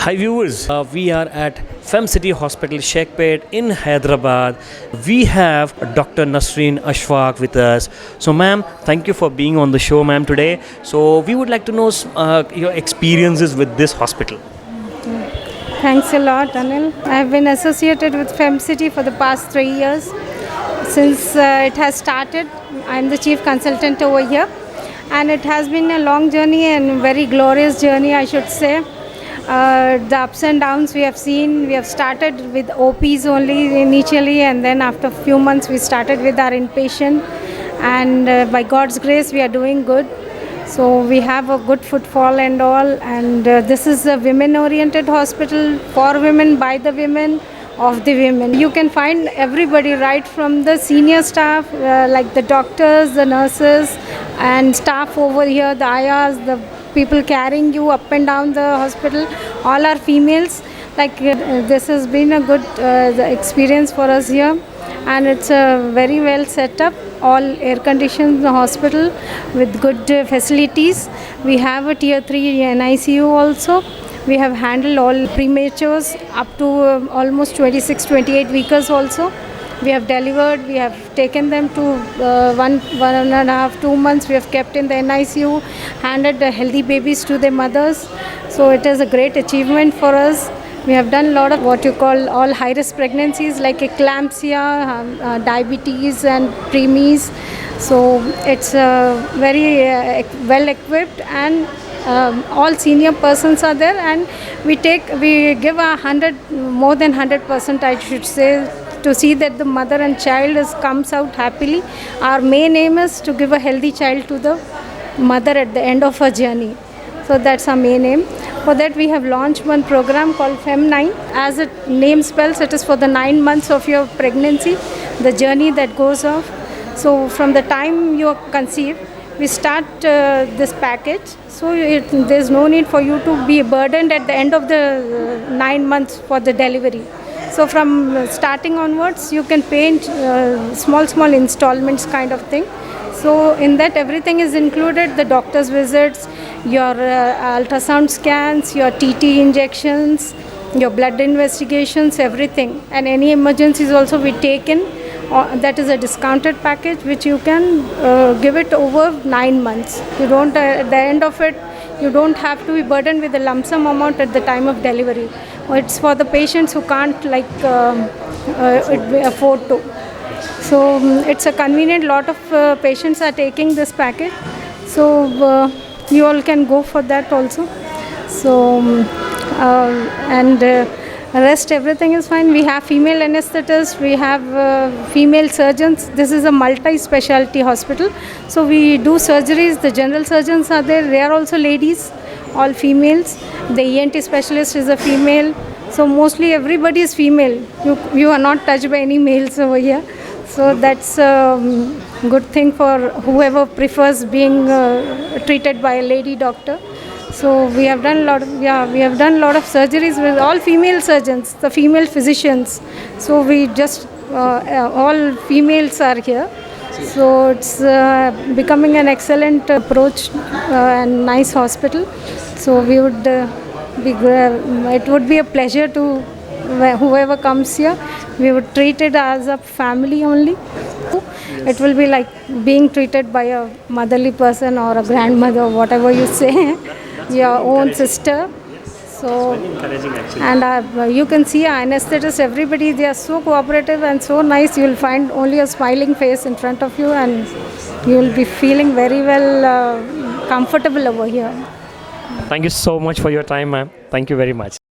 Hi viewers, we are at Fem City Hospital Shekhpet in Hyderabad. We have Dr. Nasreen Ashfaq with us. So ma'am, thank you for being on the show ma'am today. So we would like to know your experiences with this hospital. Thanks a lot, Anil. I've been associated with FemCity for the past 3 years. Since it has started, I'm the chief consultant over here. And it has been a long journey and very glorious journey, I should say. The ups and downs we have seen. We have started with OPs only initially, and then after a few months we started with our inpatient. And by God's grace, we are doing good. So we have a good footfall and all, and this is a women-oriented hospital for women, by the women, of the women. You can find everybody right from the senior staff, like the doctors, the nurses, and staff over here, the ayahs, the people carrying you up and down the hospital, all are females. This has been a good experience for us here, and it's very well set up, all air conditioned hospital with good facilities. We have a tier 3 NICU also. We have handled all prematures up to almost 26-28 weekers also. We have delivered, we have taken them to 1.5-2 months. We have kept in the NICU, handed the healthy babies to their mothers. So it is a great achievement for us. We have done a lot of what you call all high-risk pregnancies like eclampsia, diabetes and preemies. So it's very well equipped, and all senior persons are there, and we give more than 100%, I should say, to see that the mother and child comes out happily. Our main aim is to give a healthy child to the mother at the end of her journey. So that's our main aim. For that, we have launched one program called Fem9. As the name spells, it is for the 9 months of your pregnancy, the journey that goes off. So from the time you are conceived, we start this package. So there's no need for you to be burdened at the end of the 9 months for the delivery. So from starting onwards, you can pay in small installments kind of thing. So in that, everything is included: the doctor's visits, your ultrasound scans, your TT injections, your blood investigations, everything. And any emergencies also we take in. That is a discounted package which you can give it over 9 months. You don't, at the end of it, you don't have to be burdened with a lump sum amount at the time of delivery. It's for the patients who can't afford to. So it's a convenient. Lot of patients are taking this package. So you all can go for that also. So rest everything is fine. We have female anesthetists, we have female surgeons. This is a multi-specialty hospital. So we do surgeries. The general surgeons are there. They are also ladies, all females. The ENT specialist is a female. So mostly everybody is female. You are not touched by any males over here. So that's a good thing for whoever prefers being treated by a lady doctor. So we have done a lot of surgeries with all female surgeons, the female physicians. So we just all females are here. So it's becoming an excellent approach and nice hospital. So we would it would be a pleasure to whoever comes here. We would treat it as a family only. It will be like being treated by a motherly person or a grandmother, whatever you say, your own sister. So, and you can see our anesthetists, everybody, they are so cooperative and so nice. You will find only a smiling face in front of you, and you will be feeling very well comfortable over here. Thank you so much for your time ma'am. Thank you very much.